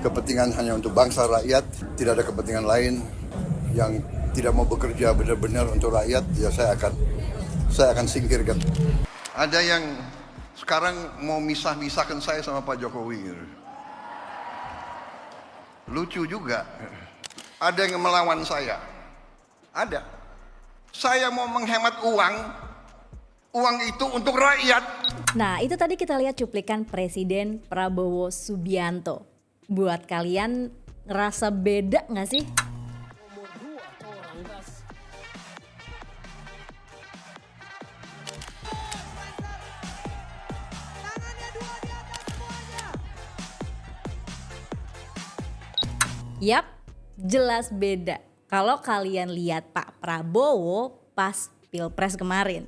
kepentingan hanya untuk bangsa rakyat, tidak ada kepentingan lain yang tidak mau bekerja benar-benar untuk rakyat, ya saya akan singkirkan. Ada yang sekarang mau misah-misahkan saya sama Pak Jokowi. Lucu juga. Ada yang melawan saya. Ada. Saya mau menghemat uang itu untuk rakyat. Nah, itu tadi kita lihat cuplikan Presiden Prabowo Subianto. Buat kalian ngerasa beda nggak sih? Yap, jelas beda. Kalau kalian lihat Pak Prabowo pas Pilpres kemarin.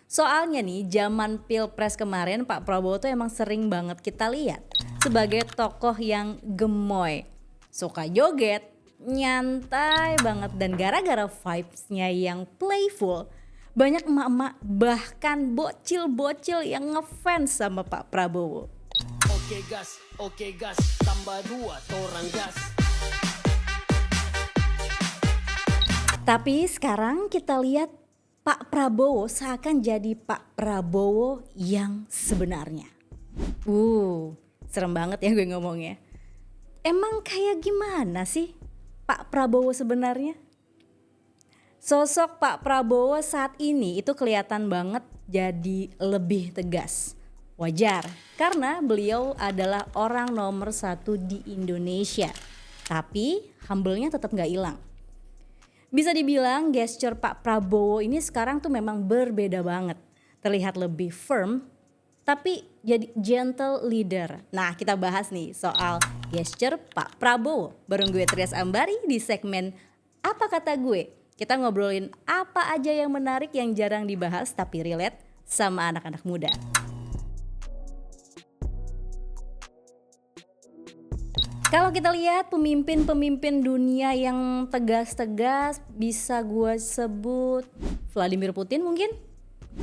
Soalnya nih, zaman Pilpres kemarin Pak Prabowo tuh emang sering banget kita lihat sebagai tokoh yang gemoy, suka joget, nyantai banget, dan gara-gara vibes-nya yang playful, banyak emak-emak bahkan bocil-bocil yang ngefans sama Pak Prabowo. Oke gas, tambah 2 torang gas. Tapi sekarang kita lihat Pak Prabowo seakan jadi Pak Prabowo yang sebenarnya. Serem banget ya gue ngomongnya. Emang kayak gimana sih Pak Prabowo sebenarnya? Sosok Pak Prabowo saat ini itu kelihatan banget jadi lebih tegas. Wajar, karena beliau adalah orang nomor 1 di Indonesia. Tapi humble-nya tetap gak hilang. Bisa dibilang gesture Pak Prabowo ini sekarang tuh memang berbeda banget. Terlihat lebih firm, tapi jadi gentle leader. Nah, kita bahas nih soal gesture Pak Prabowo. Bareng gue Trias Ambari di segmen Apa Kata Gue. Kita ngobrolin apa aja yang menarik yang jarang dibahas tapi relate sama anak-anak muda. Kalau kita lihat pemimpin-pemimpin dunia yang tegas-tegas, bisa gue sebut Vladimir Putin mungkin,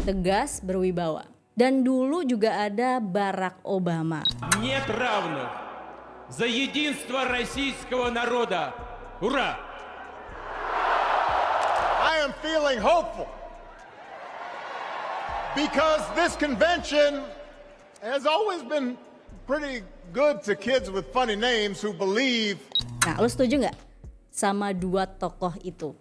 tegas berwibawa. Dan dulu juga ada Barack Obama. Нет равных за единство российского народа. Ура! I am feeling hopeful because this convention has always been pretty good to kids with funny names who believe. Nah, lo setuju nggak sama dua tokoh itu?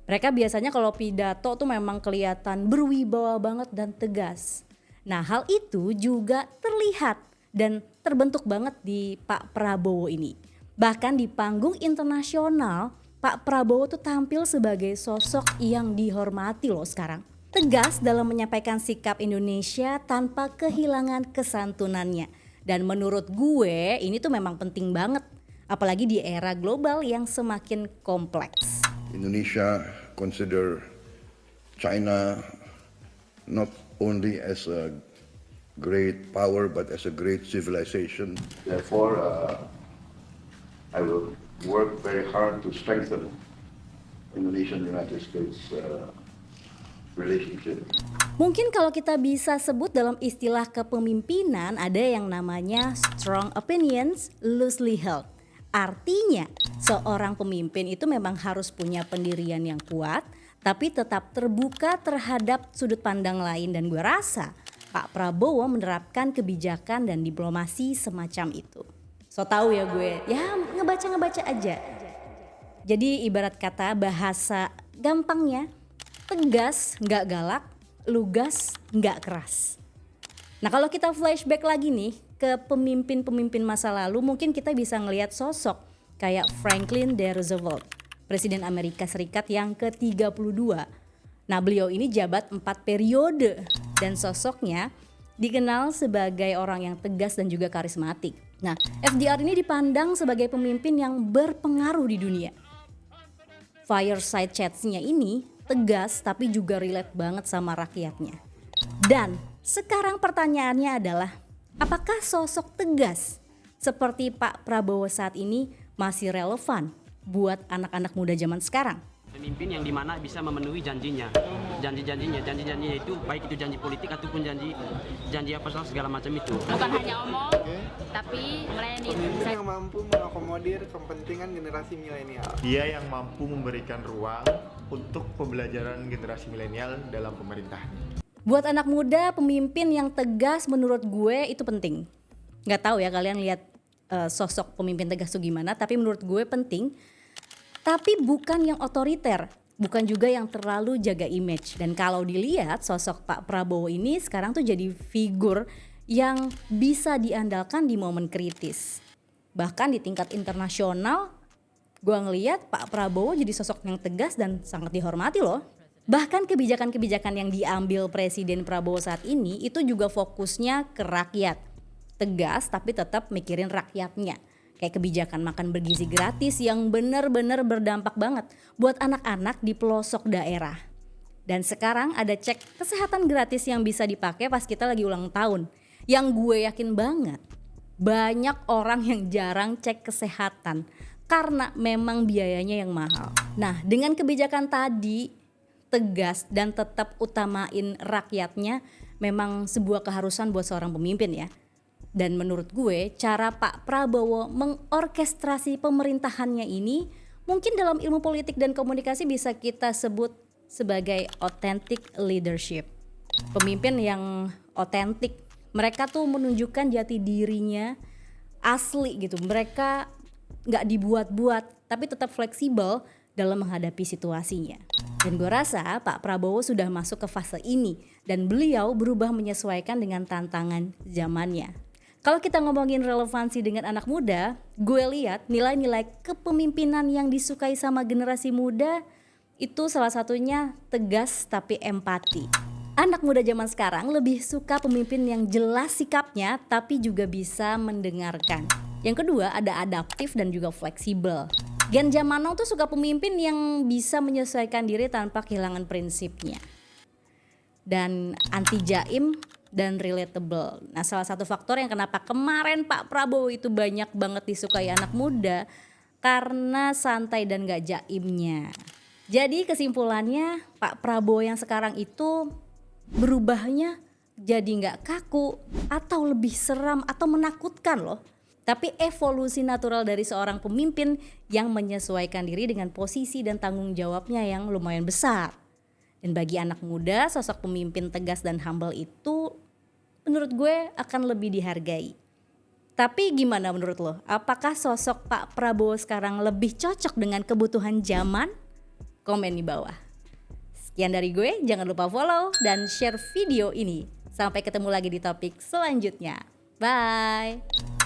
Mereka biasanya kalau pidato tuh memang kelihatan berwibawa banget dan tegas. Nah, hal itu juga terlihat dan terbentuk banget di Pak Prabowo ini. Bahkan di panggung internasional, Pak Prabowo tuh tampil sebagai sosok yang dihormati loh sekarang. Tegas dalam menyampaikan sikap Indonesia tanpa kehilangan kesantunannya. Dan menurut gue ini tuh memang penting banget, apalagi di era global yang semakin kompleks. Indonesia consider China not only as a great power but as a great civilization. Therefore, I will work very hard to strengthen Indonesian-United States relationship. Mungkin kalau kita bisa sebut dalam istilah kepemimpinan ada yang namanya strong opinions loosely held. Artinya seorang pemimpin itu memang harus punya pendirian yang kuat tapi tetap terbuka terhadap sudut pandang lain, dan gue rasa Pak Prabowo menerapkan kebijakan dan diplomasi semacam itu. So tahu ya gue, ya ngebaca aja. Jadi ibarat kata bahasa gampangnya, tegas nggak galak, lugas nggak keras. Nah, kalau kita flashback lagi nih ke pemimpin-pemimpin masa lalu, mungkin kita bisa ngelihat sosok kayak Franklin D. Roosevelt, Presiden Amerika Serikat yang ke-32. Nah, beliau ini jabat 4 periode dan sosoknya dikenal sebagai orang yang tegas dan juga karismatik. Nah, FDR ini dipandang sebagai pemimpin yang berpengaruh di dunia. Fireside chats-nya ini tegas tapi juga relate banget sama rakyatnya. Dan sekarang pertanyaannya adalah, apakah sosok tegas seperti Pak Prabowo saat ini masih relevan buat anak-anak muda zaman sekarang? Pemimpin yang dimana bisa memenuhi janjinya, janji-janjinya itu baik itu janji politik ataupun janji apa segala macam itu. Bukan hanya omong, tapi melayani. Pemimpin yang mampu mengakomodir kepentingan generasi milenial. Dia yang mampu memberikan ruang untuk pembelajaran generasi milenial dalam pemerintahan. Buat anak muda, pemimpin yang tegas menurut gue itu penting. Nggak tahu ya kalian lihat sosok pemimpin tegas itu gimana, tapi menurut gue penting. Tapi bukan yang otoriter, bukan juga yang terlalu jaga image. Dan kalau dilihat sosok Pak Prabowo ini sekarang tuh jadi figur yang bisa diandalkan di momen kritis. Bahkan di tingkat internasional, gue ngelihat Pak Prabowo jadi sosok yang tegas dan sangat dihormati loh. Bahkan kebijakan-kebijakan yang diambil Presiden Prabowo saat ini itu juga fokusnya ke rakyat. Tegas tapi tetap mikirin rakyatnya. Kayak kebijakan makan bergizi gratis yang benar-benar berdampak banget buat anak-anak di pelosok daerah. Dan sekarang ada cek kesehatan gratis yang bisa dipakai pas kita lagi ulang tahun. Yang gue yakin banget banyak orang yang jarang cek kesehatan karena memang biayanya yang mahal. Nah, dengan kebijakan tadi tegas dan tetap utamain rakyatnya memang sebuah keharusan buat seorang pemimpin ya. Dan menurut gue cara Pak Prabowo mengorkestrasi pemerintahannya ini mungkin dalam ilmu politik dan komunikasi bisa kita sebut sebagai authentic leadership. Pemimpin yang otentik, mereka tuh menunjukkan jati dirinya asli gitu. Mereka gak dibuat-buat tapi tetap fleksibel dalam menghadapi situasinya. Dan gue rasa Pak Prabowo sudah masuk ke fase ini dan beliau berubah menyesuaikan dengan tantangan zamannya. Kalau kita ngomongin relevansi dengan anak muda, gue lihat nilai-nilai kepemimpinan yang disukai sama generasi muda itu salah satunya tegas tapi empati. Anak muda zaman sekarang lebih suka pemimpin yang jelas sikapnya tapi juga bisa mendengarkan. Yang kedua ada adaptif dan juga fleksibel. Gen zaman now tuh suka pemimpin yang bisa menyesuaikan diri tanpa kehilangan prinsipnya. Dan anti jaim dan relatable. Nah, salah satu faktor yang kenapa kemarin Pak Prabowo itu banyak banget disukai anak muda karena santai dan gak jaimnya. Jadi kesimpulannya Pak Prabowo yang sekarang itu berubahnya jadi gak kaku atau lebih seram atau menakutkan loh. Tapi evolusi natural dari seorang pemimpin yang menyesuaikan diri dengan posisi dan tanggung jawabnya yang lumayan besar. Dan bagi anak muda, sosok pemimpin tegas dan humble itu menurut gue akan lebih dihargai. Tapi gimana menurut lo? Apakah sosok Pak Prabowo sekarang lebih cocok dengan kebutuhan zaman? Komen di bawah. Sekian dari gue, jangan lupa follow dan share video ini. Sampai ketemu lagi di topik selanjutnya. Bye!